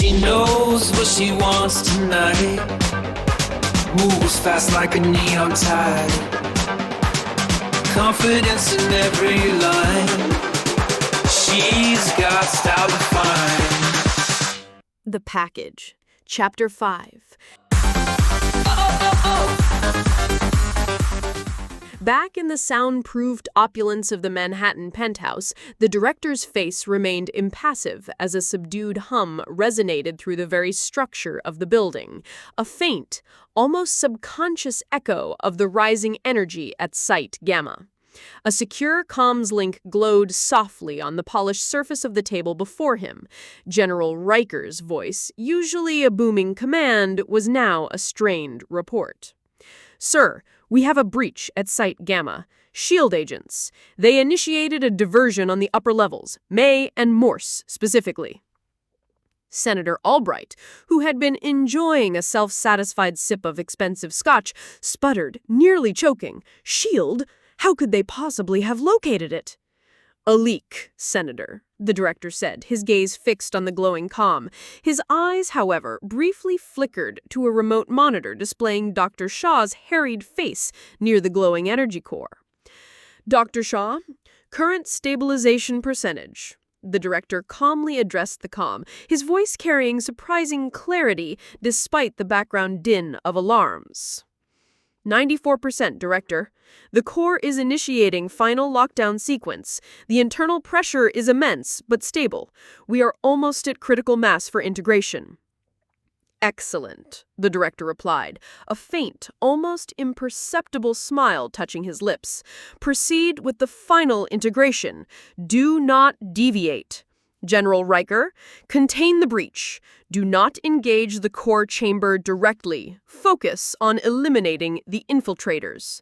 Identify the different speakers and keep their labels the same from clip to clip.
Speaker 1: She knows what she wants tonight. Moves fast like a neon tide. Confidence in every line. She's got style to find.
Speaker 2: The Package, Chapter 5. Back in the soundproofed opulence of the Manhattan penthouse, the director's face remained impassive as a subdued hum resonated through the very structure of the building, a faint, almost subconscious echo of the rising energy at Site Gamma. A secure comms link glowed softly on the polished surface of the table before him. General Riker's voice, usually a booming command, was now a strained report. "Sir, we have a breach at Site Gamma. SHIELD agents. They initiated a diversion on the upper levels, May and Morse specifically." Senator Albright, who had been enjoying a self-satisfied sip of expensive scotch, sputtered, nearly choking. "SHIELD? How could they possibly have located it?" "A leak, Senator," the director said, his gaze fixed on the glowing comm. His eyes, however, briefly flickered to a remote monitor displaying Dr. Shaw's harried face near the glowing energy core. "Dr. Shaw, current stabilization percentage." The director calmly addressed the comm, his voice carrying surprising clarity despite the background din of alarms. 94%, Director. The core is initiating final lockdown sequence. The internal pressure is immense, but stable. We are almost at critical mass for integration. Excellent, the director replied, a faint, almost imperceptible smile touching his lips. Proceed with the final integration. Do not deviate. General Riker, contain the breach. Do not engage the core chamber directly. Focus on eliminating the infiltrators.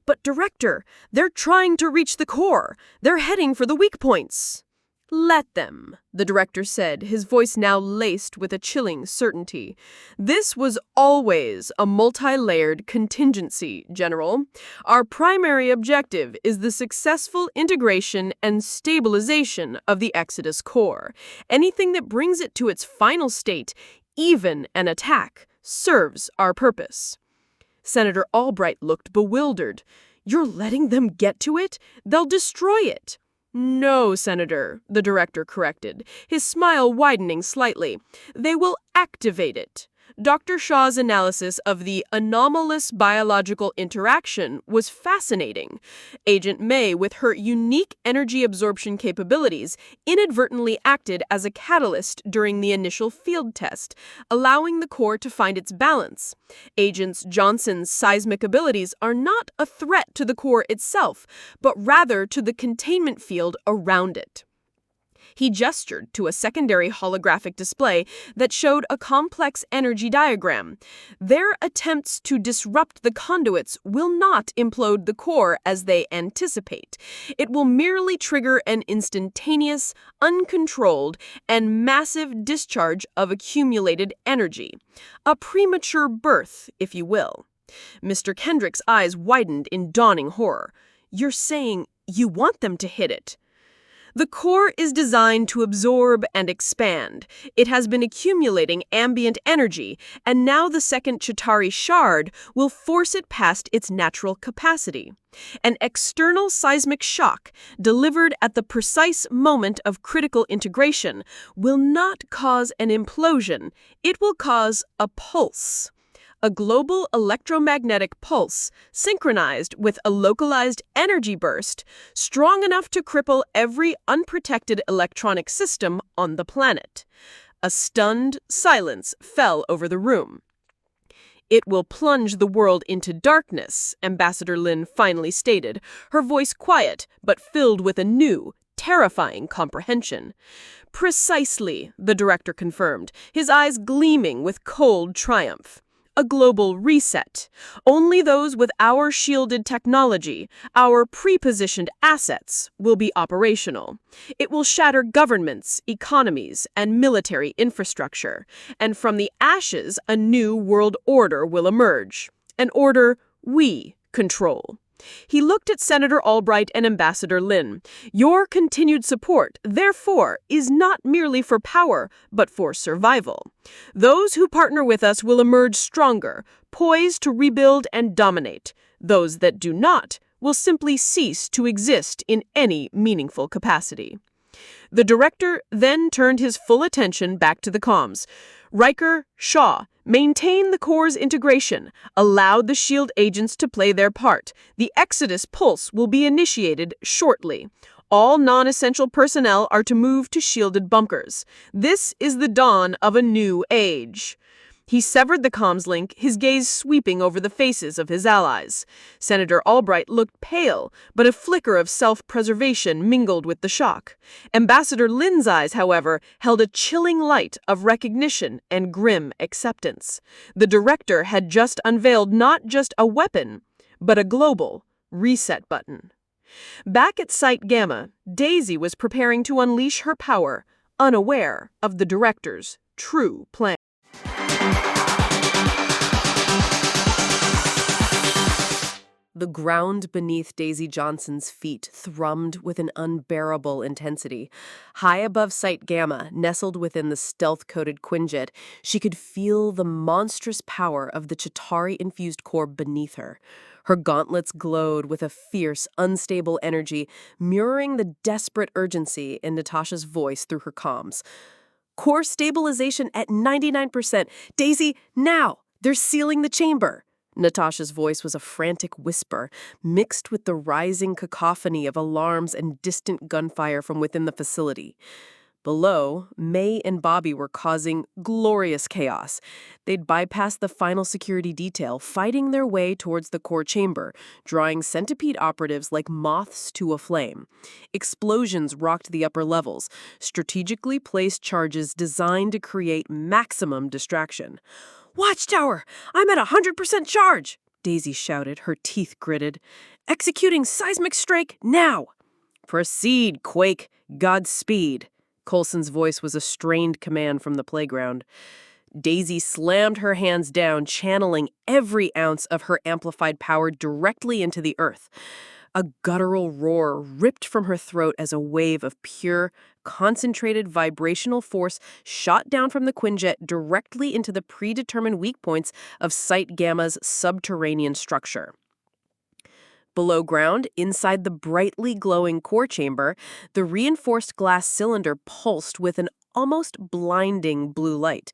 Speaker 2: But, Director, they're trying to reach the core. They're heading for the weak points. Let them, the director said, his voice now laced with a chilling certainty. This was always a multi-layered contingency, General. Our primary objective is the successful integration and stabilization of the Exodus core. Anything that brings it to its final state, even an attack, serves our purpose. Senator Albright looked bewildered. You're letting them get to it? They'll destroy it. No, Senator, the director corrected, his smile widening slightly. They will activate it. Dr. Shaw's analysis of the anomalous biological interaction was fascinating. Agent May, with her unique energy absorption capabilities, inadvertently acted as a catalyst during the initial field test, allowing the core to find its balance. Agent Johnson's seismic abilities are not a threat to the core itself, but rather to the containment field around it. He gestured to a secondary holographic display that showed a complex energy diagram. Their attempts to disrupt the conduits will not implode the core as they anticipate. It will merely trigger an instantaneous, uncontrolled, and massive discharge of accumulated energy. A premature birth, if you will. Mr. Kendrick's eyes widened in dawning horror. You're saying you want them to hit it? The core is designed to absorb and expand. It has been accumulating ambient energy, and now the second Chitauri shard will force it past its natural capacity. An external seismic shock, delivered at the precise moment of critical integration, will not cause an implosion. It will cause a pulse. A global electromagnetic pulse synchronized with a localized energy burst strong enough to cripple every unprotected electronic system on the planet. A stunned silence fell over the room. It will plunge the world into darkness, Ambassador Lin finally stated, her voice quiet but filled with a new, terrifying comprehension. Precisely, the director confirmed, his eyes gleaming with cold triumph. A global reset. Only those with our shielded technology, our pre-positioned assets, will be operational. It will shatter governments, economies, and military infrastructure. And from the ashes, a new world order will emerge. An order we control. He looked at Senator Albright and Ambassador Lin. Your continued support, therefore, is not merely for power, but for survival. Those who partner with us will emerge stronger, poised to rebuild and dominate. Those that do not will simply cease to exist in any meaningful capacity. The director then turned his full attention back to the comms. Riker, Shaw, maintain the Corps' integration. Allow the SHIELD agents to play their part. The Exodus Pulse will be initiated shortly. All non-essential personnel are to move to shielded bunkers. This is the dawn of a new age. He severed the comms link, his gaze sweeping over the faces of his allies. Senator Albright looked pale, but a flicker of self-preservation mingled with the shock. Ambassador Lin's eyes, however, held a chilling light of recognition and grim acceptance. The director had just unveiled not just a weapon, but a global reset button. Back at Site Gamma, Daisy was preparing to unleash her power, unaware of the director's true plan. The ground beneath Daisy Johnson's feet thrummed with an unbearable intensity. High above Site Gamma, nestled within the stealth-coated Quinjet, she could feel the monstrous power of the Chitauri-infused core beneath her. Her gauntlets glowed with a fierce, unstable energy, mirroring the desperate urgency in Natasha's voice through her comms. Core stabilization at 99%. Daisy, now! They're sealing the chamber. Natasha's voice was a frantic whisper, mixed with the rising cacophony of alarms and distant gunfire from within the facility. Below, May and Bobby were causing glorious chaos. They'd bypassed the final security detail, fighting their way towards the core chamber, drawing centipede operatives like moths to a flame. Explosions rocked the upper levels, strategically placed charges designed to create maximum distraction. "Watchtower! I'm at 100% charge!" Daisy shouted, her teeth gritted. "Executing seismic strike now!" "Proceed, Quake! Godspeed!" Coulson's voice was a strained command from the playground. Daisy slammed her hands down, channeling every ounce of her amplified power directly into the earth. A guttural roar ripped from her throat as a wave of pure, concentrated vibrational force shot down from the Quinjet directly into the predetermined weak points of Site Gamma's subterranean structure. Below ground, inside the brightly glowing core chamber, the reinforced glass cylinder pulsed with an almost blinding blue light.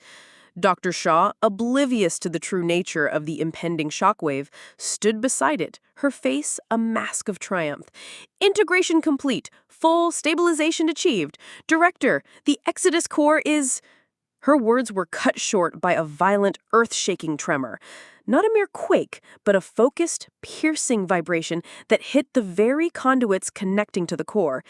Speaker 2: Dr. Shaw, oblivious to the true nature of the impending shockwave, stood beside it, her face a mask of triumph. "Integration complete. Full stabilization achieved. Director, the Exodus core is—" Her words were cut short by a violent, earth-shaking tremor. Not a mere quake, but a focused, piercing vibration that hit the very conduits connecting to the core.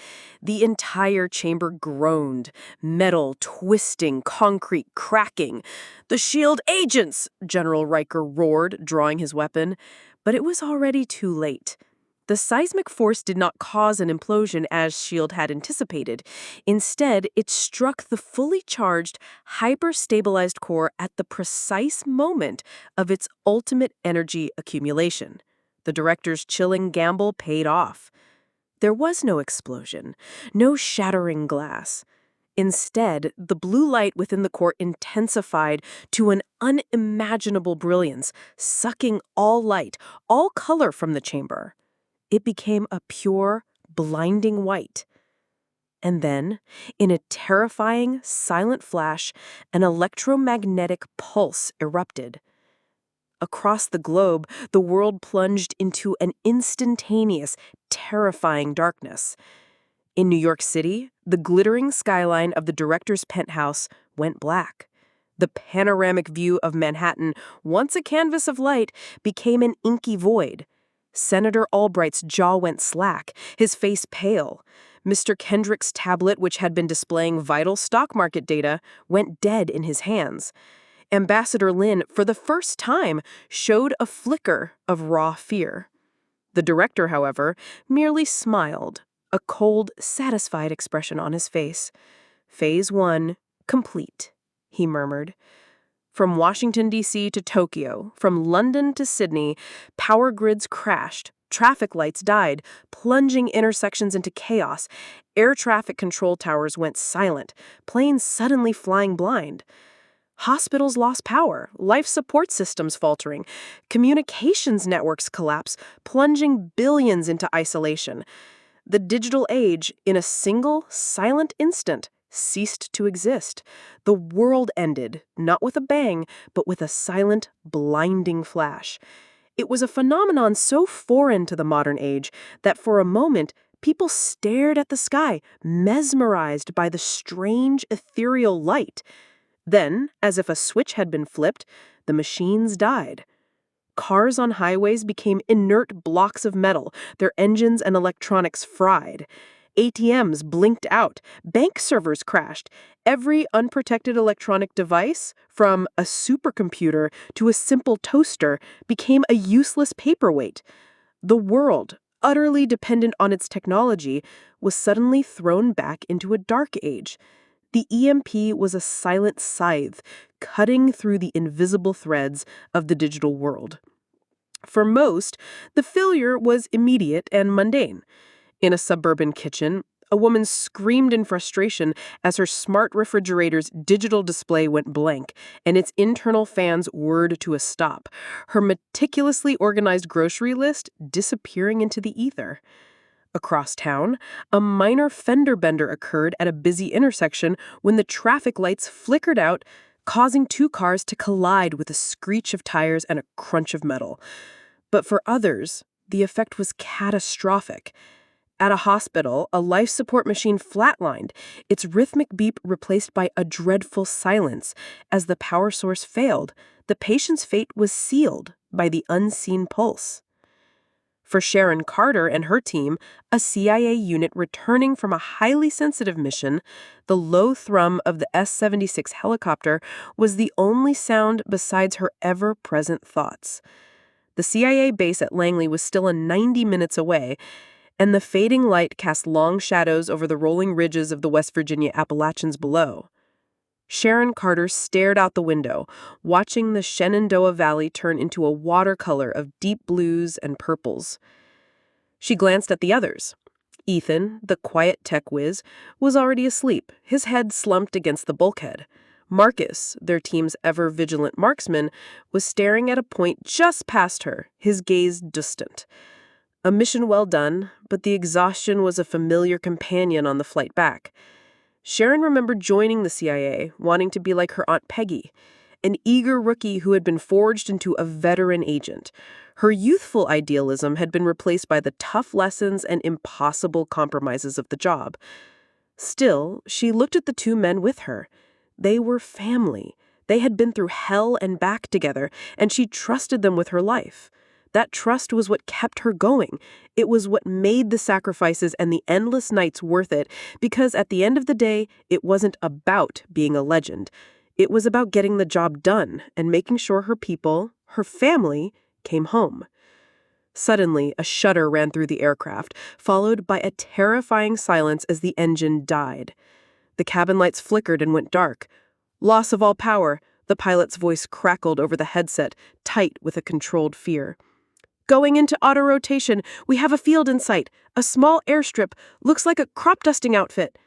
Speaker 2: The entire chamber groaned, metal twisting, concrete cracking. "The SHIELD agents!" General Riker roared, drawing his weapon. But it was already too late. The seismic force did not cause an implosion as SHIELD had anticipated. Instead, it struck the fully charged, hyper-stabilized core at the precise moment of its ultimate energy accumulation. The director's chilling gamble paid off. There was no explosion, no shattering glass. Instead, the blue light within the core intensified to an unimaginable brilliance, sucking all light, all color from the chamber. It became a pure, blinding white. And then, in a terrifying, silent flash, an electromagnetic pulse erupted. Across the globe, the world plunged into an instantaneous, terrifying darkness. In New York City, the glittering skyline of the director's penthouse went black. The panoramic view of Manhattan, once a canvas of light, became an inky void. Senator Albright's jaw went slack, his face pale. Mr. Kendrick's tablet, which had been displaying vital stock market data, went dead in his hands. Ambassador Lin, for the first time, showed a flicker of raw fear. The director, however, merely smiled, a cold, satisfied expression on his face. "Phase 1, complete," he murmured. From Washington, D.C. to Tokyo, from London to Sydney, power grids crashed,
Speaker 3: Traffic lights died, plunging intersections into chaos. Air traffic control towers went silent, planes suddenly flying blind. Hospitals lost power, life support systems faltering, communications networks collapse, plunging billions into isolation. The digital age, in a single, silent instant, ceased to exist. The world ended, not with a bang, but with a silent, blinding flash. It was a phenomenon so foreign to the modern age that for a moment, people stared at the sky, mesmerized by the strange, ethereal light. Then, as if a switch had been flipped, the machines died. Cars on highways became inert blocks of metal, their engines and electronics fried. ATMs blinked out, bank servers crashed. Every unprotected electronic device, from a supercomputer to a simple toaster, became a useless paperweight. The world, utterly dependent on its technology, was suddenly thrown back into a dark age. The EMP was a silent scythe, cutting through the invisible threads of the digital world. For most, the failure was immediate and mundane. In a suburban kitchen, a woman screamed in frustration as her smart refrigerator's digital display went blank and its internal fans whirred to a stop, her meticulously organized grocery list disappearing into the ether. Across town, a minor fender bender occurred at a busy intersection when the traffic lights flickered out, causing two cars to collide with a screech of tires and a crunch of metal. But for others, the effect was catastrophic. At a hospital, a life support machine flatlined, its rhythmic beep replaced by a dreadful silence. As the power source failed, the patient's fate was sealed by the unseen pulse. For Sharon Carter and her team, a CIA unit returning from a highly sensitive mission, the low thrum of the S-76 helicopter was the only sound besides her ever-present thoughts. The CIA base at Langley was still 90 minutes away, and the fading light cast long shadows over the rolling ridges of the West Virginia Appalachians below. Sharon Carter stared out the window, watching the Shenandoah Valley turn into a watercolor of deep blues and purples. She glanced at the others. Ethan, the quiet tech whiz, was already asleep, his head slumped against the bulkhead. Marcus, their team's ever-vigilant marksman, was staring at a point just past her, his gaze distant. A mission well done, but the exhaustion was a familiar companion on the flight back. Sharon remembered joining the CIA, wanting to be like her Aunt Peggy, an eager rookie who had been forged into a veteran agent. Her youthful idealism had been replaced by the tough lessons and impossible compromises of the job. Still, she looked at the two men with her. They were family. They had been through hell and back together, and she trusted them with her life. That trust was what kept her going. It was what made the sacrifices and the endless nights worth it, because at the end of the day, it wasn't about being a legend. It was about getting the job done and making sure her people, her family, came home. Suddenly, a shudder ran through the aircraft, followed by a terrifying silence as the engine died. The cabin lights flickered and went dark. Loss of all power, the pilot's voice crackled over the headset, tight with a controlled fear. Going into auto-rotation, we have a field in sight. A small airstrip, looks like a crop dusting outfit.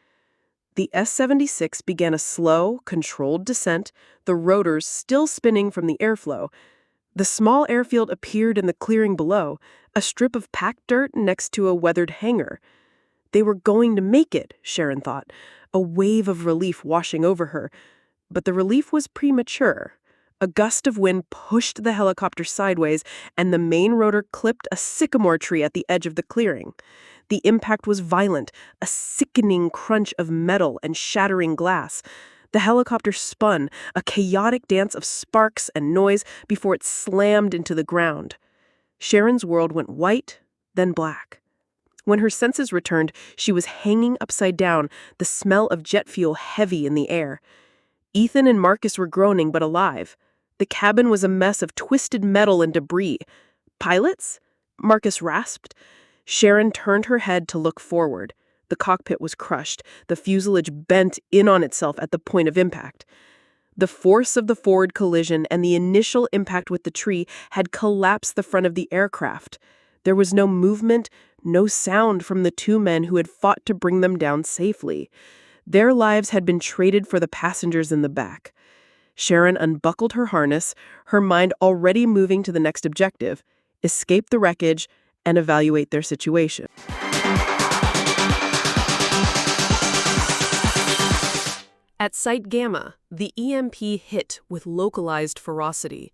Speaker 3: The S-76 began a slow, controlled descent, the rotors still spinning from the airflow. The small airfield appeared in the clearing below, a strip of packed dirt next to a weathered hangar. They were going to make it, Sharon thought, a wave of relief washing over her. But the relief was premature. A gust of wind pushed the helicopter sideways, and the main rotor clipped a sycamore tree at the edge of the clearing. The impact was violent, a sickening crunch of metal and shattering glass. The helicopter spun, a chaotic dance of sparks and noise before it slammed into the ground. Sharon's world went white, then black. When her senses returned, she was hanging upside down, the smell of jet fuel heavy in the air. Ethan and Marcus were groaning but alive. The cabin was a mess of twisted metal and debris. Pilots? Marcus rasped. Sharon turned her head to look forward. The cockpit was crushed, the fuselage bent in on itself at the point of impact. The force of the forward collision and the initial impact with the tree had collapsed the front of the aircraft. There was no movement, no sound from the two men who had fought to bring them down safely. Their lives had been traded for the passengers in the back. Sharon unbuckled her harness, her mind already moving to the next objective: escape the wreckage and evaluate their situation. At Site Gamma, the EMP hit with localized ferocity.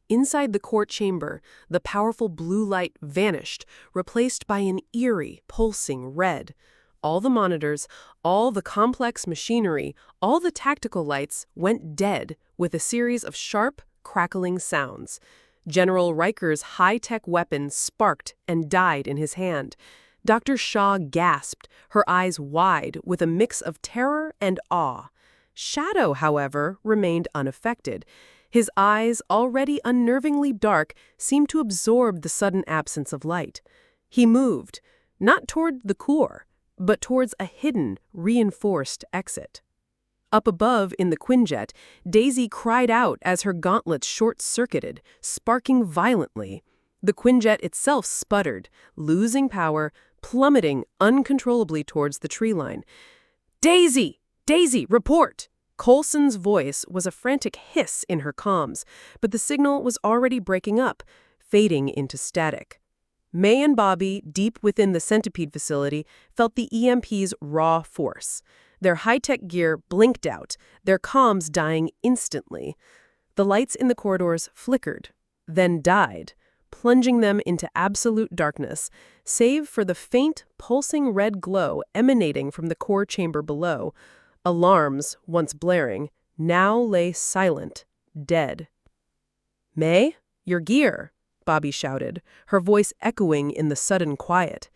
Speaker 3: Inside the court chamber, the powerful blue light vanished, replaced by an eerie, pulsing red. All the monitors, all the complex machinery, all the tactical lights went dead with a series of sharp, crackling sounds. General Riker's high-tech weapon sparked and died in his hand. Dr. Shaw gasped, her eyes wide with a mix of terror and awe. Shadow, however, remained unaffected. His eyes, already unnervingly dark, seemed to absorb the sudden absence of light. He moved, not toward the core, but towards a hidden, reinforced exit. Up above in the Quinjet, Daisy cried out as her gauntlets short-circuited, sparking violently. The Quinjet itself sputtered, losing power, plummeting uncontrollably towards the tree line. "Daisy! Daisy, report!" Coulson's voice was a frantic hiss in her comms, but the signal was already breaking up, fading into static. May and Bobby, deep within the Centipede facility, felt the EMP's raw force. Their high-tech gear blinked out, their comms dying instantly. The lights in the corridors flickered, then died, plunging them into absolute darkness, save for the faint, pulsing red glow emanating from the core chamber below. Alarms, once blaring, now lay silent, dead. "May, your gear!" Bobby shouted, her voice echoing in the sudden quiet.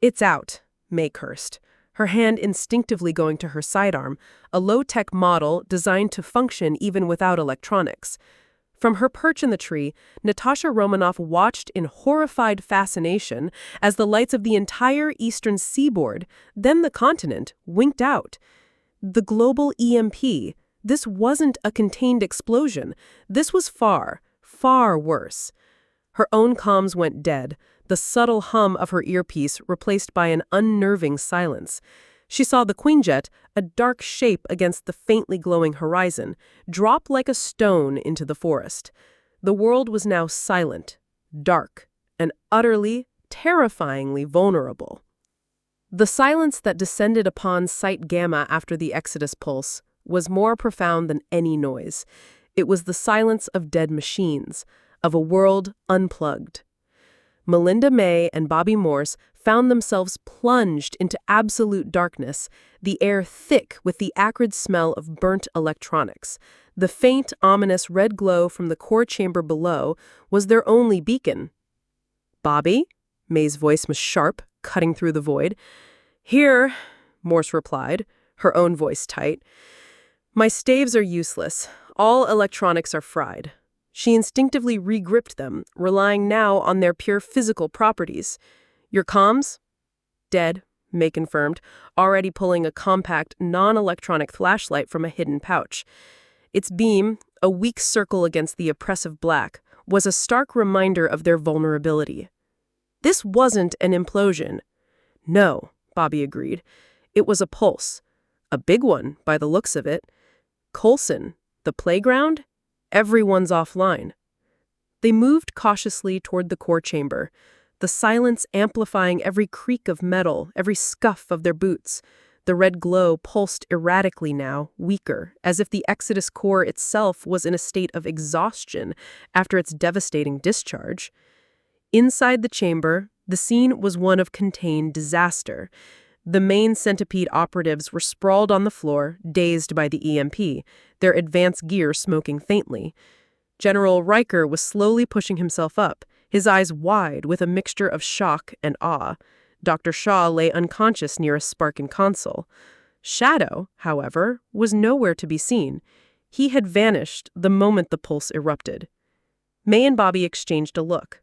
Speaker 3: "It's out," May cursed, her hand instinctively going to her sidearm, a low-tech model designed to function even without electronics. From her perch in the tree, Natasha Romanoff watched in horrified fascination as the lights of the entire eastern seaboard, then the continent, winked out. The global EMP, this wasn't a contained explosion. This was far, far worse. Her own comms went dead, the subtle hum of her earpiece replaced by an unnerving silence. She saw the Quinjet, a dark shape against the faintly glowing horizon, drop like a stone into the forest. The world was now silent, dark, and utterly, terrifyingly vulnerable. The silence that descended upon Site Gamma after the Exodus pulse was more profound than any noise. It was the silence of dead machines, of a world unplugged. Melinda May and Bobby Morse found themselves plunged into absolute darkness, the air thick with the acrid smell of burnt electronics. The faint, ominous red glow from the core chamber below was their only beacon. "Bobby?" May's voice was sharp, cutting through the void. "Here," Morse replied, her own voice tight. "My staves are useless. All electronics are fried." She instinctively regripped them, relying now on their pure physical properties. "Your comms?" "Dead," May confirmed, already pulling a compact, non-electronic flashlight from a hidden pouch. Its beam, a weak circle against the oppressive black, was a stark reminder of their vulnerability. This wasn't an implosion. "No," Bobby agreed. "It was a pulse. A big one, by the looks of it. Coulson, the playground? Everyone's offline." They moved cautiously toward the core chamber, the silence amplifying every creak of metal, every scuff of their boots. The red glow pulsed erratically now, weaker, as if the Exodus core itself was in a state of exhaustion after its devastating discharge. Inside the chamber, the scene was one of contained disaster. The main Centipede operatives were sprawled on the floor, dazed by the EMP, their advanced gear smoking faintly. General Riker was slowly pushing himself up, his eyes wide with a mixture of shock and awe. Dr. Shaw lay unconscious near a sparking console. Shadow, however, was nowhere to be seen. He had vanished the moment the pulse erupted. May and Bobby exchanged a look.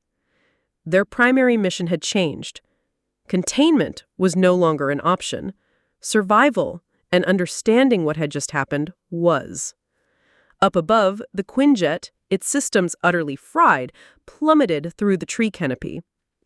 Speaker 3: Their primary mission had changed. Containment was no longer an option. Survival and understanding what had just happened was. Up above, the Quinjet, its systems utterly fried, plummeted through the tree canopy.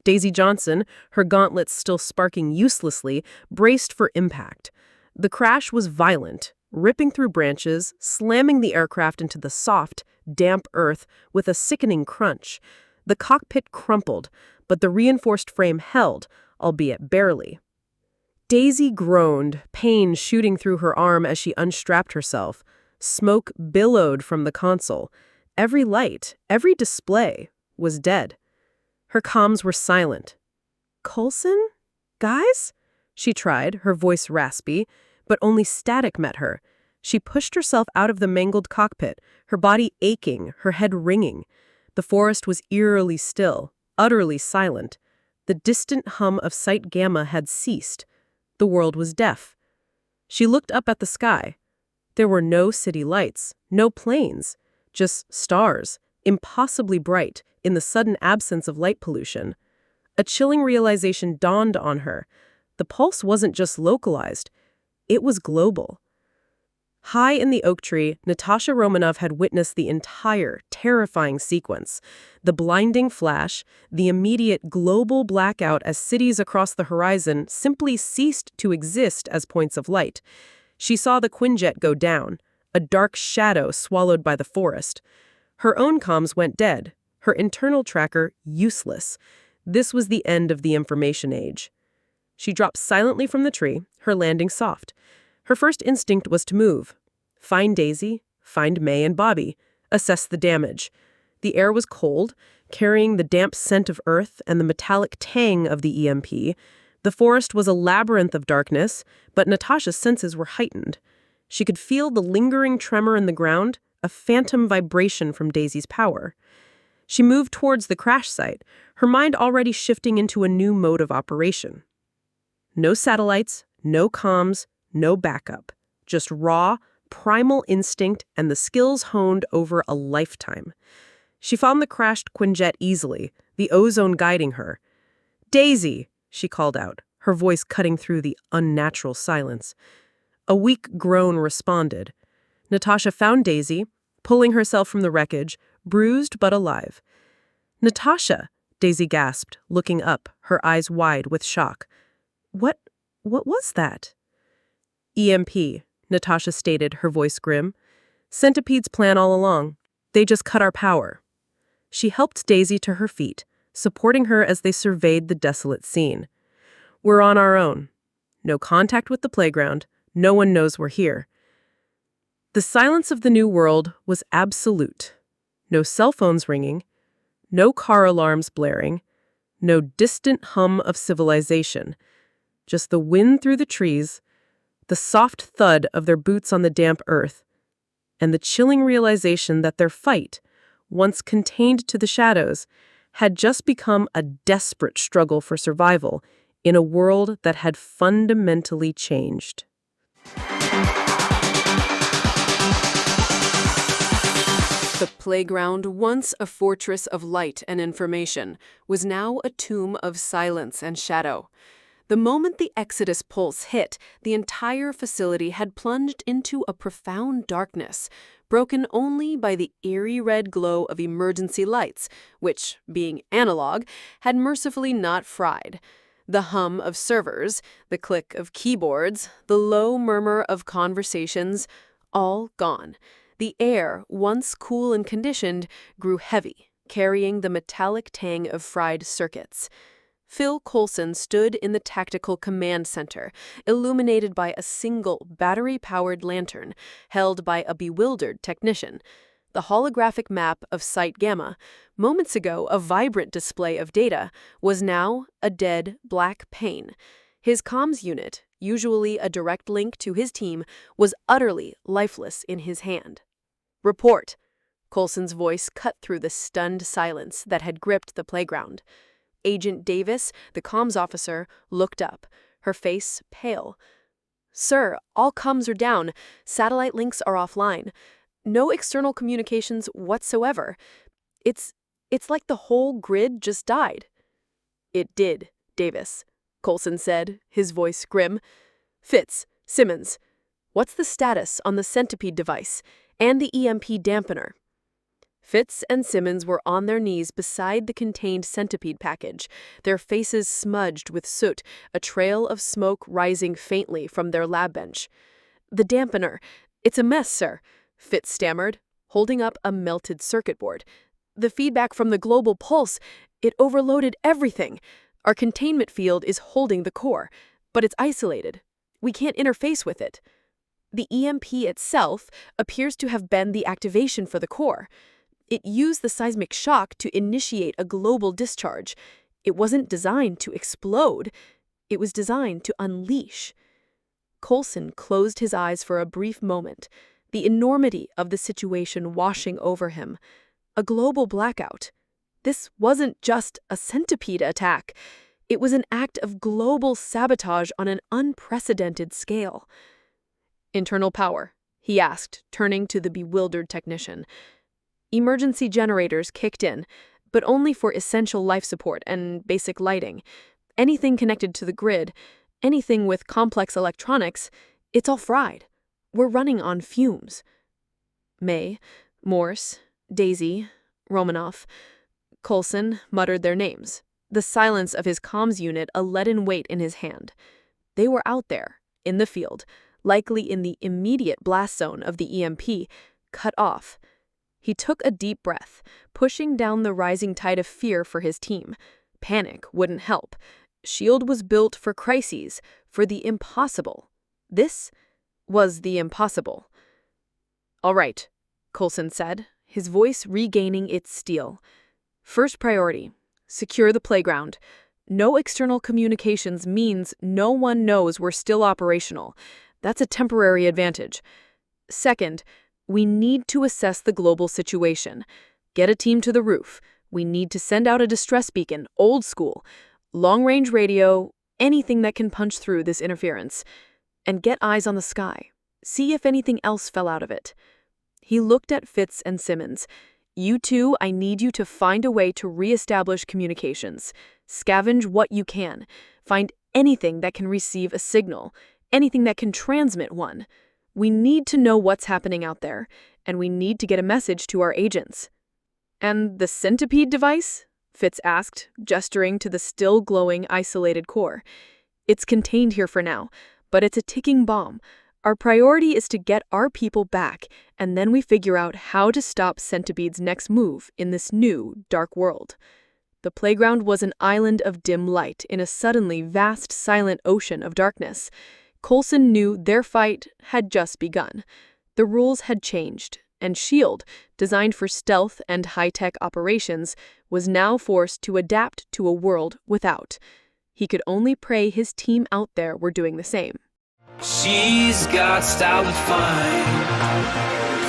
Speaker 3: Daisy Johnson, her gauntlets still sparking uselessly, braced for impact. The crash was violent, ripping through branches, slamming the aircraft into the soft, damp earth with a sickening crunch. The cockpit crumpled, but the reinforced frame held, albeit barely. Daisy groaned, pain shooting through her arm as she unstrapped herself. Smoke billowed from the console. Every light, every display, was dead. Her comms were silent. "Coulson? Guys?" She tried, her voice raspy, but only static met her. She pushed herself out of the mangled cockpit, her body aching, her head ringing. The forest was eerily still, utterly silent. The distant hum of Site Gamma had ceased. The world was deaf. She looked up at the sky. There were no city lights, no planes, just stars, impossibly bright in the sudden absence of light pollution. A chilling realization dawned on her. The pulse wasn't just localized, it was global. High in the oak tree, Natasha Romanoff had witnessed the entire, terrifying sequence. The blinding flash, the immediate global blackout as cities across the horizon simply ceased to exist as points of light. She saw the Quinjet go down, a dark shadow swallowed by the forest. Her own comms went dead, her internal tracker useless. This was the end of the information age. She dropped silently from the tree, her landing soft. Her first instinct was to move. Find Daisy, find May and Bobby, assess the damage. The air was cold, carrying the damp scent of earth and the metallic tang of the EMP. The forest was a labyrinth of darkness, but Natasha's senses were heightened. She could feel the lingering tremor in the ground, a phantom vibration from Daisy's power. She moved towards the crash site, her mind already shifting into a new mode of operation. No satellites, no comms, no backup. Just raw, primal instinct and the skills honed over a lifetime. She found the crashed Quinjet easily, the ozone guiding her. "Daisy!" she called out, her voice cutting through the unnatural silence. A weak groan responded. Natasha found Daisy, pulling herself from the wreckage, bruised but alive. "Natasha!" Daisy gasped, looking up, her eyes wide with shock. What was that?" "EMP," Natasha stated, her voice grim. "Centipede's plan all along. They just cut our power." She helped Daisy to her feet, supporting her as they surveyed the desolate scene. "We're on our own. No contact with the playground. No one knows we're here." The silence of the new world was absolute. No cell phones ringing, no car alarms blaring, no distant hum of civilization. Just the wind through the trees, the soft thud of their boots on the damp earth, and the chilling realization that their fight, once contained to the shadows, had just become a desperate struggle for survival in a world that had fundamentally changed.
Speaker 2: The playground, once a fortress of light and information, was now a tomb of silence and shadow. The moment the Exodus pulse hit, the entire facility had plunged into a profound darkness, broken only by the eerie red glow of emergency lights, which, being analog, had mercifully not fried. The hum of servers, the click of keyboards, the low murmur of conversations, all gone. The air, once cool and conditioned, grew heavy, carrying the metallic tang of fried circuits. Phil Coulson stood in the tactical command center, illuminated by a single battery-powered lantern held by a bewildered technician. The holographic map of Site Gamma, moments ago a vibrant display of data, was now a dead black pane. His comms unit, usually a direct link to his team, was utterly lifeless in his hand. "Report!" Coulson's voice cut through the stunned silence that had gripped the playground. Agent Davis, the comms officer, looked up, her face pale. "Sir, all comms are down. Satellite links are offline. No external communications whatsoever. It's like the whole grid just died." "It did, Davis," Coulson said, his voice grim. "Fitz, Simmons, what's the status on the Centipede device and the EMP dampener?" Fitz and Simmons were on their knees beside the contained centipede package, their faces smudged with soot, a trail of smoke rising faintly from their lab bench. "The dampener. It's a mess, sir," Fitz stammered, holding up a melted circuit board. "The feedback from the global pulse, it overloaded everything. Our containment field is holding the core, but it's isolated. We can't interface with it." The EMP itself appears to have been the activation for the core. It used the seismic shock to initiate a global discharge. It wasn't designed to explode. It was designed to unleash. Coulson closed his eyes for a brief moment, the enormity of the situation washing over him. A global blackout. This wasn't just a centipede attack. It was an act of global sabotage on an unprecedented scale. "Internal power?" he asked, turning to the bewildered technician. Emergency generators kicked in, but only for essential life support and basic lighting. Anything connected to the grid, anything with complex electronics, it's all fried. We're running on fumes. May, Morse, Daisy, Romanoff, Coulson muttered their names, the silence of his comms unit a leaden weight in his hand. They were out there, in the field, likely in the immediate blast zone of the EMP, cut off. He took a deep breath, pushing down the rising tide of fear for his team. Panic wouldn't help. S.H.I.E.L.D. was built for crises, for the impossible. This was the impossible. "All right," Coulson said, his voice regaining its steel. "First priority, secure the playground. No external communications means no one knows we're still operational. That's a temporary advantage. Second, we need to assess the global situation. Get a team to the roof. We need to send out a distress beacon, old school, long-range radio, anything that can punch through this interference. And get eyes on the sky. See if anything else fell out of it." He looked at Fitz and Simmons. "You two, I need you to find a way to reestablish communications. Scavenge what you can. Find anything that can receive a signal, anything that can transmit one. We need to know what's happening out there, and we need to get a message to our agents." "And the centipede device?" Fitz asked, gesturing to the still glowing, isolated core. "It's contained here for now, but it's a ticking bomb. Our priority is to get our people back, and then we figure out how to stop Centipede's next move in this new, dark world." The playground was an island of dim light in a suddenly vast, silent ocean of darkness. Coulson knew their fight had just begun. The rules had changed, and S.H.I.E.L.D., designed for stealth and high-tech operations, was now forced to adapt to a world without. He could only pray his team out there were doing the same.
Speaker 1: She's got style to find.